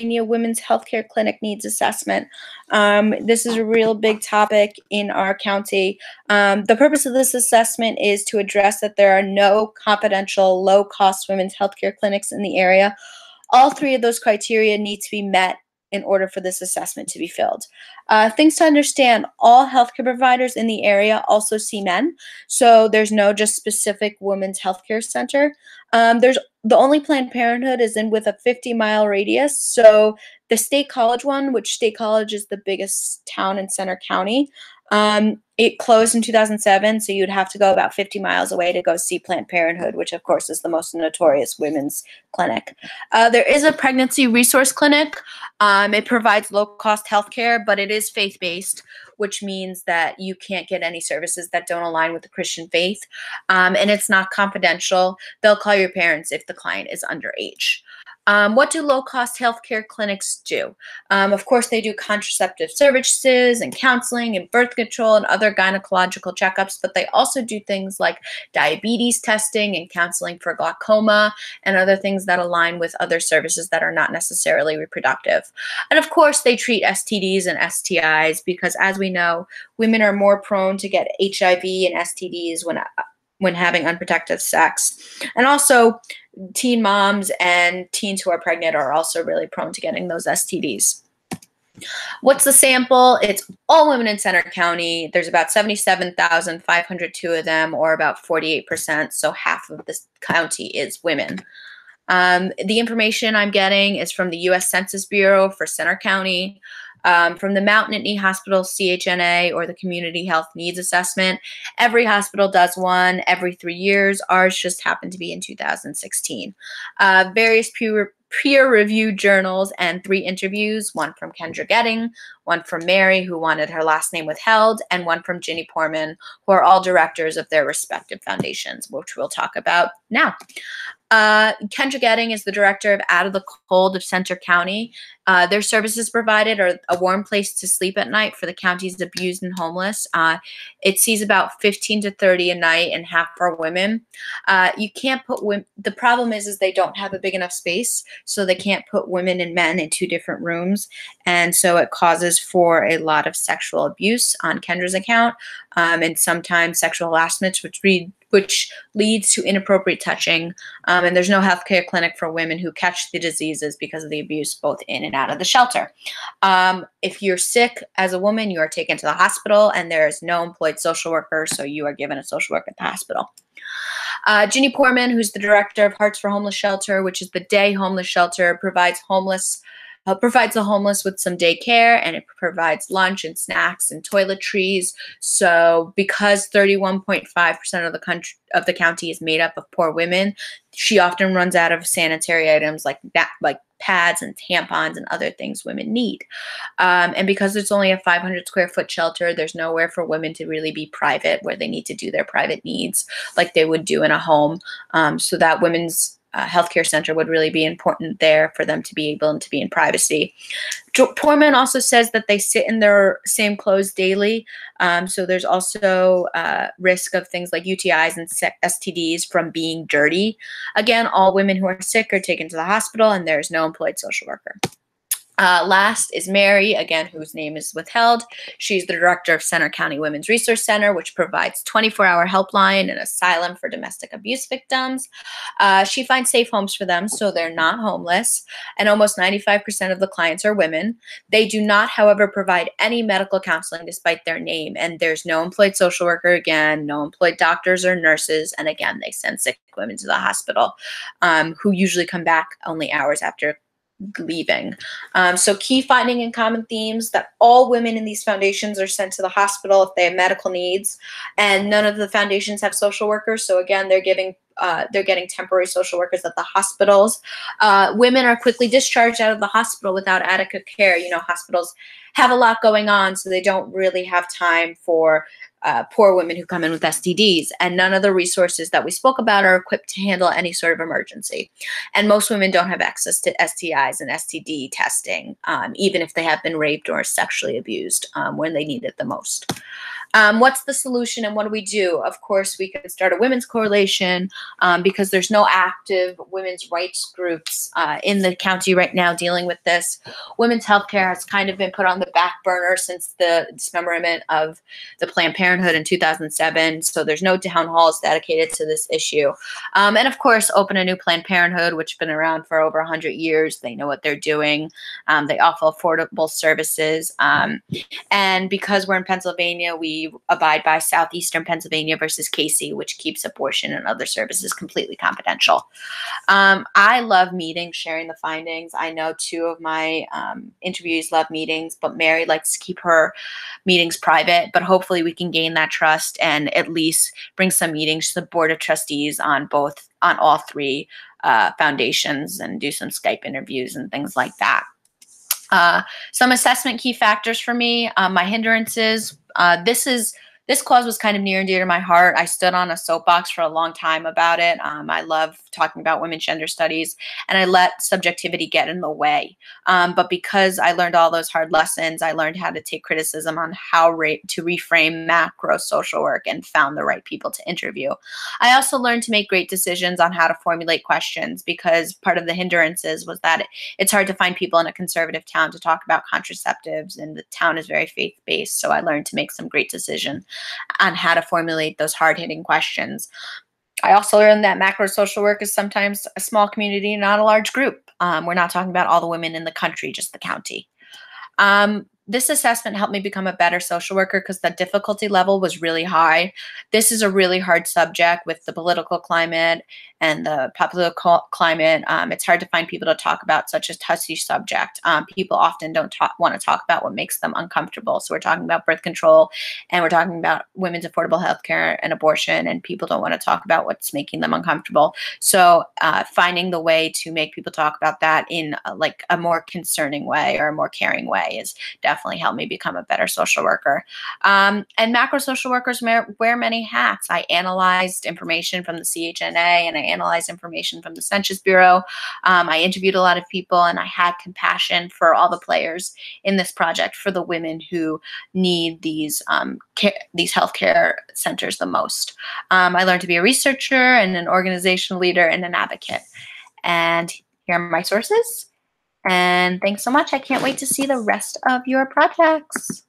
Women's Healthcare Clinic Needs Assessment. This is a real big topic in our county. The purpose of this assessment is to address that there are no confidential, low-cost women's healthcare clinics in the area. All three of those criteria need to be met in order for this assessment to be filled. Things to understand, all healthcare providers in the area also see men, so there's no just specific women's healthcare center. There's the only Planned Parenthood is in with a 50-mile radius, so the State College one, which State College is the biggest town in Center County, it closed in 2007, so you'd have to go about 50 miles away to go see Planned Parenthood, which of course is the most notorious women's clinic. There is a pregnancy resource clinic. It provides low-cost health care, but it is faith-based, which means that you can't get any services that don't align with the Christian faith, and it's not confidential. They'll call your parents if the client is underage. What do low-cost healthcare clinics do? Of course, they do contraceptive services and counseling and birth control and other gynecological checkups, but they also do things like diabetes testing and counseling for glaucoma and other things that align with other services that are not necessarily reproductive. And of course, they treat STDs and STIs because, as we know, women are more prone to get HIV and STDs when having unprotected sex. And also, teen moms and teens who are pregnant are also really prone to getting those STDs. What's the sample? It's all women in Center County. There's about 77,502 of them, or about 48%, so half of this county is women. The information I'm getting is from the U.S. Census Bureau for Center County, from the Mount Nittany Hospital CHNA, or the Community Health Needs Assessment. Every hospital does one every 3 years. Ours just happened to be in 2016. Various peer-reviewed journals and 3 interviews, one from Kendra Getting, one from Mary, who wanted her last name withheld, and one from Ginny Porman, who are all directors of their respective foundations, which we'll talk about now. Kendra Getting is the director of Out of the Cold of Center County. Their services provided are a warm place to sleep at night for the county's abused and homeless. It sees about 15 to 30 a night, and half are women. You can't put women, the problem is they don't have a big enough space, so they can't put women and men in 2 different rooms, and so it causes for a lot of sexual abuse on Kendra's account, and sometimes sexual harassment, which leads to inappropriate touching, and there's no healthcare clinic for women who catch the diseases because of the abuse both in and out of the shelter. If you're sick as a woman, you are taken to the hospital, and there is no employed social worker, so you are given a social worker at the hospital. Ginny Porman, who's the director of Hearts for Homeless Shelter, which is the day homeless shelter, provides the homeless with some day care, and it provides lunch and snacks and toiletries. So because 31.5% of the county is made up of poor women, she often runs out of sanitary items like pads and tampons and other things women need. And because it's only a 500 square foot shelter, there's nowhere for women to really be private where they need to do their private needs like they would do in a home. So that women's healthcare center would really be important there for them to be able to be in privacy. Porman also says that they sit in their same clothes daily, so there's also risk of things like UTIs and STDs from being dirty. Again, all women who are sick are taken to the hospital, and there's no employed social worker. Last is Mary, again, whose name is withheld. She's the director of Center County Women's Resource Center, which provides 24-hour helpline and asylum for domestic abuse victims. She finds safe homes for them, so they're not homeless, and almost 95% of the clients are women. They do not, however, provide any medical counseling despite their name, and there's no employed social worker, again, no employed doctors or nurses, and again, they send sick women to the hospital, who usually come back only hours after leaving. So key finding and common themes: that all women in these foundations are sent to the hospital if they have medical needs, and none of the foundations have social workers. So again, they're getting temporary social workers at the hospitals. Women are quickly discharged out of the hospital without adequate care. You know, hospitals have a lot going on, so they don't really have time for poor women who come in with STDs, and none of the resources that we spoke about are equipped to handle any sort of emergency. And most women don't have access to STIs and STD testing, even if they have been raped or sexually abused when they need it the most. What's the solution and what do we do? Of course, we could start a women's coalition because there's no active women's rights groups in the county right now dealing with this. Women's healthcare has kind of been put on the back burner since the dismemberment of the Planned Parenthood in 2007. So there's no town halls dedicated to this issue. And of course, open a new Planned Parenthood, which has been around for over 100 years. They know what they're doing. They offer affordable services. And because we're in Pennsylvania, we abide by Southeastern Pennsylvania versus Casey, which keeps abortion and other services completely confidential. I love meetings, sharing the findings. I know two of my interviewees love meetings, but Mary likes to keep her meetings private. But hopefully we can gain that trust and at least bring some meetings to the Board of Trustees on all three foundations and do some Skype interviews and things like that. Some assessment key factors for me, my hindrances. This cause was kind of near and dear to my heart. I stood on a soapbox for a long time about it. I love talking about women's gender studies, and I let subjectivity get in the way. But because I learned all those hard lessons, I learned how to take criticism on how to reframe macro social work and found the right people to interview. I also learned to make great decisions on how to formulate questions because part of the hindrances was that it's hard to find people in a conservative town to talk about contraceptives, and the town is very faith-based. So I learned to make some great decisions on how to formulate those hard-hitting questions. I also learned that macro social work is sometimes a small community, not a large group. We're not talking about all the women in the country, just the county. This assessment helped me become a better social worker because the difficulty level was really high. This is a really hard subject with the political climate and the popular climate. It's hard to find people to talk about such a touchy subject. People often don't want to talk about what makes them uncomfortable. So we're talking about birth control and we're talking about women's affordable health care and abortion, and people don't want to talk about what's making them uncomfortable. So finding the way to make people talk about that in like a more concerning way or a more caring way is definitely helped me become a better social worker. And macro social workers wear many hats. I analyzed information from the CHNA and I analyzed information from the Census Bureau. I interviewed a lot of people and I had compassion for all the players in this project, for the women who need these healthcare centers the most. I learned to be a researcher and an organizational leader and an advocate. And here are my sources. And thanks so much. I can't wait to see the rest of your projects.